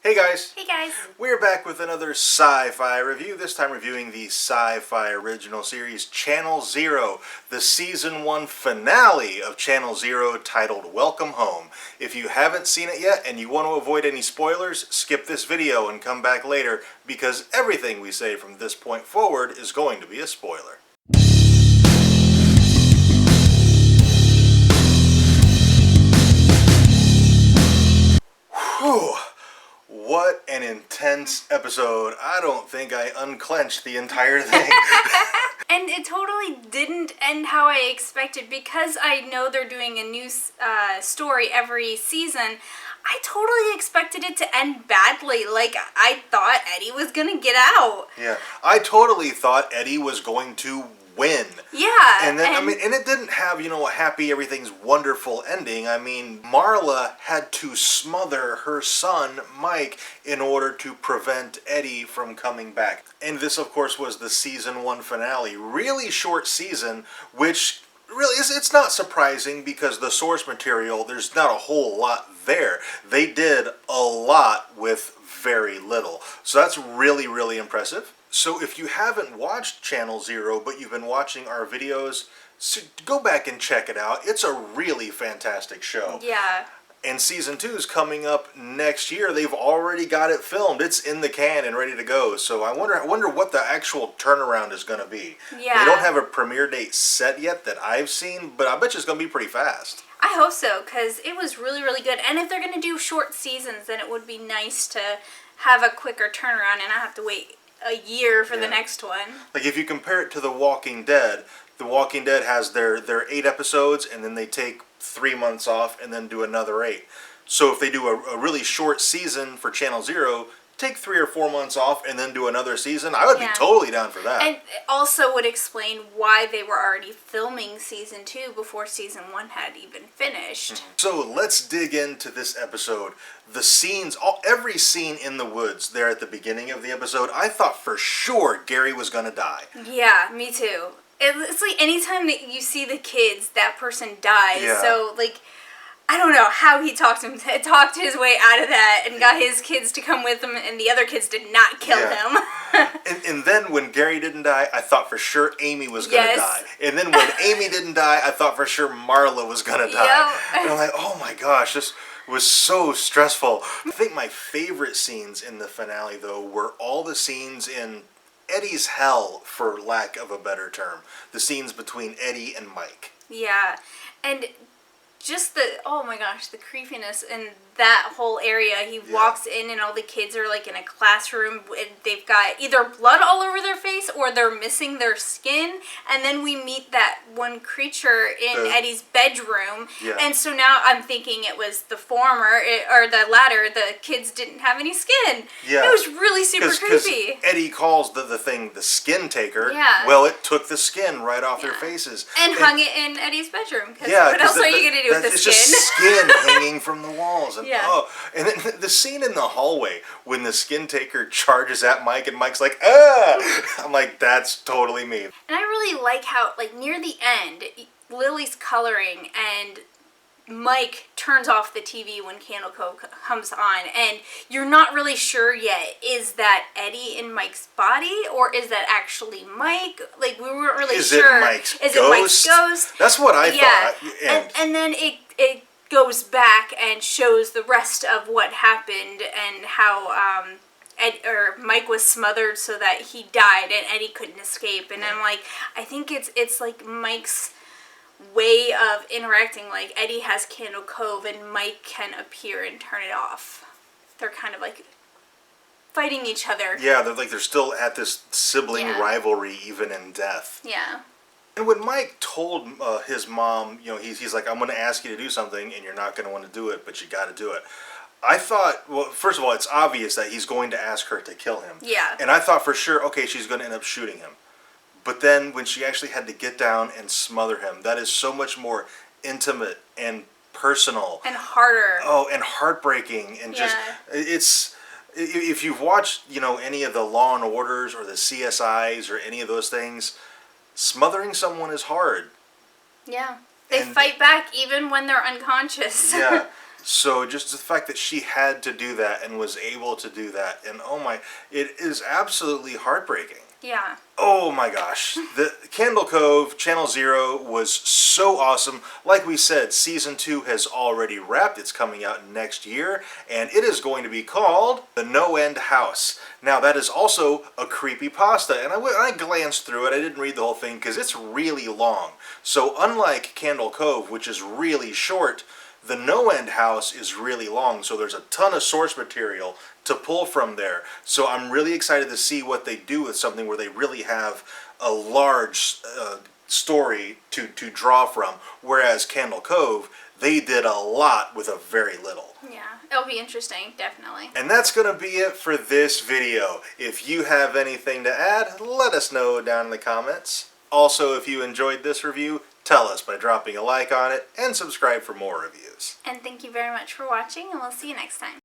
Hey guys! Hey guys! We're back with another sci-fi review, this time reviewing the sci-fi original series Channel Zero, the Season 1 finale of Channel Zero titled Welcome Home. If you haven't seen it yet and you want to avoid any spoilers, skip this video and come back later because everything we say from this point forward is going to be a spoiler. Whew! What an intense episode. I don't think I unclenched the entire thing. And it totally didn't end how I expected because I know they're doing a new story every season. I totally expected it to end badly. Like, I thought Eddie was gonna get out. Yeah, I totally thought Eddie was going to win. Yeah. And then, and it didn't have, a happy, everything's wonderful ending. I mean, Marla had to smother her son, Mike, in order to prevent Eddie from coming back. And this, of course, was the Season 1 finale. Really short season, which really it's not surprising because the source material, there's not a whole lot there. They did a lot with very little. So that's really, really impressive. So if you haven't watched Channel Zero, but you've been watching our videos, go back and check it out. It's a really fantastic show. Yeah. And Season 2 is coming up next year. They've already got it filmed. It's in the can and ready to go. So I wonder what the actual turnaround is going to be. Yeah. They don't have a premiere date set yet that I've seen, but I bet you it's going to be pretty fast. I hope so, because it was really, really good. And if they're going to do short seasons, then it would be nice to have a quicker turnaround and not have to wait a year for the next one. Like if you compare it to The Walking Dead has their 8 episodes and then they take 3 months off and then do another 8. So if they do a really short season for Channel Zero, take 3 or 4 months off and then do another season, I would be totally down for that. And it also would explain why they were already filming Season 2 before Season 1 had even finished. Mm-hmm. So let's dig into this episode. The scenes, every scene in the woods there at the beginning of the episode, I thought for sure Gary was going to die. Yeah, me too. It's like anytime that you see the kids, that person dies. Yeah. So, like, I don't know how he talked his way out of that and got his kids to come with him, and the other kids did not kill him. and then when Gary didn't die, I thought for sure Amy was going to die. And then when Amy didn't die, I thought for sure Marla was going to die. Yep. And I'm like, oh my gosh, this was so stressful. I think my favorite scenes in the finale, though, were all the scenes in Eddie's hell, for lack of a better term. The scenes between Eddie and Mike. Yeah. And just oh my gosh, the creepiness in that whole area. He walks in and all the kids are like in a classroom and they've got either blood all over their face or they're missing their skin. And then we meet that one creature in Eddie's bedroom. Yeah. And so now I'm thinking it was the former, or the latter, the kids didn't have any skin. Yeah. It was really super creepy. Eddie calls the thing the skin taker. Yeah. Well, it took the skin right off their faces. And hung it in Eddie's bedroom. What else are you going to do with the it's skin? Just skin hanging from the walls. And, Yeah. And then the scene in the hallway when the skin taker charges at Mike and Mike's like, ah! I'm like, that's totally me. And I really like how, like, near the end, Lily's coloring and Mike turns off the TV when Candle Cove comes on, and you're not really sure yet, is that Eddie in Mike's body, or is that actually Mike? Like, we weren't really sure. Is it Mike's ghost? That's what I thought. And then it goes back and shows the rest of what happened and how Mike was smothered so that he died and Eddie couldn't escape. And I'm like, I think it's like Mike's way of interacting. Like, Eddie has Candle Cove and Mike can appear and turn it off. They're kind of like fighting each other. Yeah, they're still at this sibling rivalry even in death. Yeah. And when Mike told his mom, he's like, I'm going to ask you to do something and you're not going to want to do it, but you got to do it. I thought, well, first of all, it's obvious that he's going to ask her to kill him. Yeah. And I thought for sure, okay, she's going to end up shooting him. But then when she actually had to get down and smother him, that is so much more intimate and personal. And harder. Oh, and heartbreaking. And just, it's, if you've watched, any of the Law and Orders or the CSIs or any of those things, smothering someone is hard. Yeah. They fight back even when they're unconscious. Yeah. So just the fact that she had to do that and was able to do that, and oh my, it is absolutely heartbreaking. Yeah. Oh my gosh. The Candle Cove Channel Zero was so awesome. Like we said, Season 2 has already wrapped. It's coming out next year, and it is going to be called The No End House. Now, that is also a creepypasta, and I glanced through it. I didn't read the whole thing because it's really long. So unlike Candle Cove, which is really short, the No End House is really long, so there's a ton of source material to pull from there. So I'm really excited to see what they do with something where they really have a large story to draw from, whereas Candle Cove, they did a lot with a very little. Yeah, it'll be interesting, definitely. And that's going to be it for this video. If you have anything to add, let us know down in the comments. Also, if you enjoyed this review, tell us by dropping a like on it and subscribe for more reviews. And thank you very much for watching, and we'll see you next time.